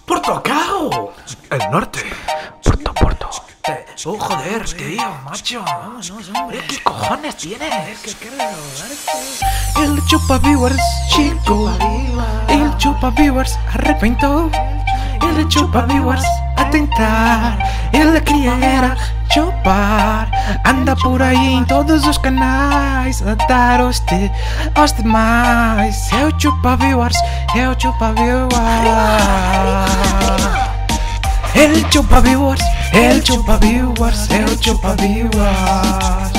¡Portocao! El norte. Porto. Oh, joder, tío, macho. ¿Qué cojones tienes? El chupa viewers, chico. El chupa viewers arrepentou. El chupa viewers a tentar. Ele queria chupar. Anda por aí em todos os canais a dar aos demais. É o chupa viewers, é o chupa viewers. El chupa viewers, el chupa viewers, el chupa viewers.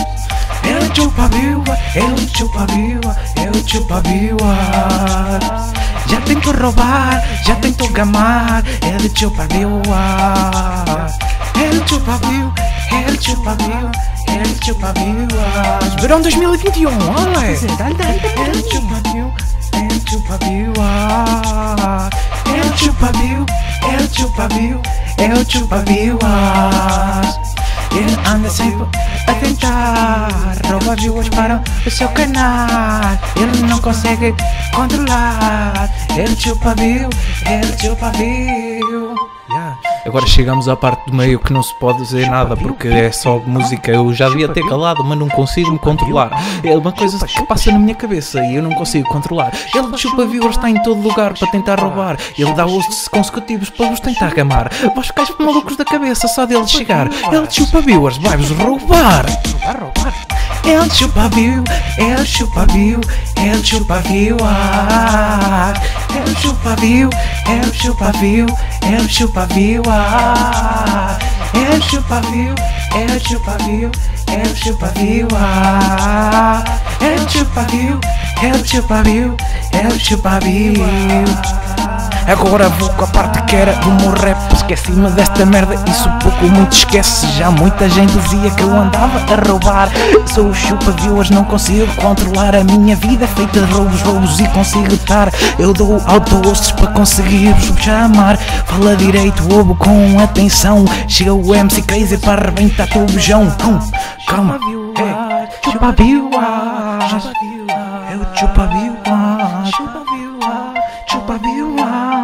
El chupa viewers, el chupa viewers, el chupa viewers. Já tento roubar, já tento gamar. El chupa viewers. El chupa viewers, el chupa viewers, el chupa viewers. Verão 2021, olha! El chupa viewers, el chupa viewers. El chupa viewers, el chupa viewers, el chupa viewers. Ele anda sempre a tentar roubar viewers para o seu canal. Ele não consegue controlar. Ele chupa view, ele chupa view. Agora chegamos à parte do meio que não se pode dizer nada porque é só música. Eu já devia ter calado, mas não consigo me controlar. É uma coisa que passa na minha cabeça e eu não consigo controlar. Ele chupa viewers, está em todo lugar para tentar roubar. Ele dá hosts consecutivos para vos tentar gamar. Vós ficais malucos da cabeça só dele chegar. Ele chupa viewers, vai-vos roubar. Ele chupa view, ele chupa view, ele chupa viewers. Ele chupa view, ele chupa view, ele chupa viewers. Ele chupa view, ele chupa view, ele chupa viewers. Ele chupa view, ele chupa view, ele chupa viewers. Agora vou com a parte que era do meu rap. Esqueci-me desta merda, isso pouco muito esquece. Já muita gente dizia que eu andava a roubar. Sou o chupa viewers, não consigo controlar. A minha vida é feita de roubos e consigo estar. Eu dou auto-hosts para conseguir-vos chamar. Fala direito, ouve com atenção. Chega o MC Crazy para arrebentar teu bujão. Calma, chupa viewers. Eu chupa viewers. Chupa viewers,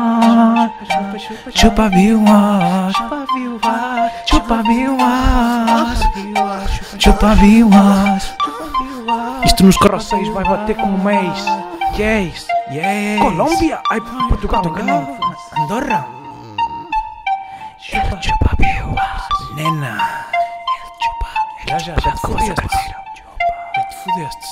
chupa viewers, chupa viewers, chupa viewers. Isto nos carroceiros vai bater como mês. Yes. Colômbia, ai, Portugal, Andorra. Chupa viewers, nena. Já te fudeste. Já te fudeste.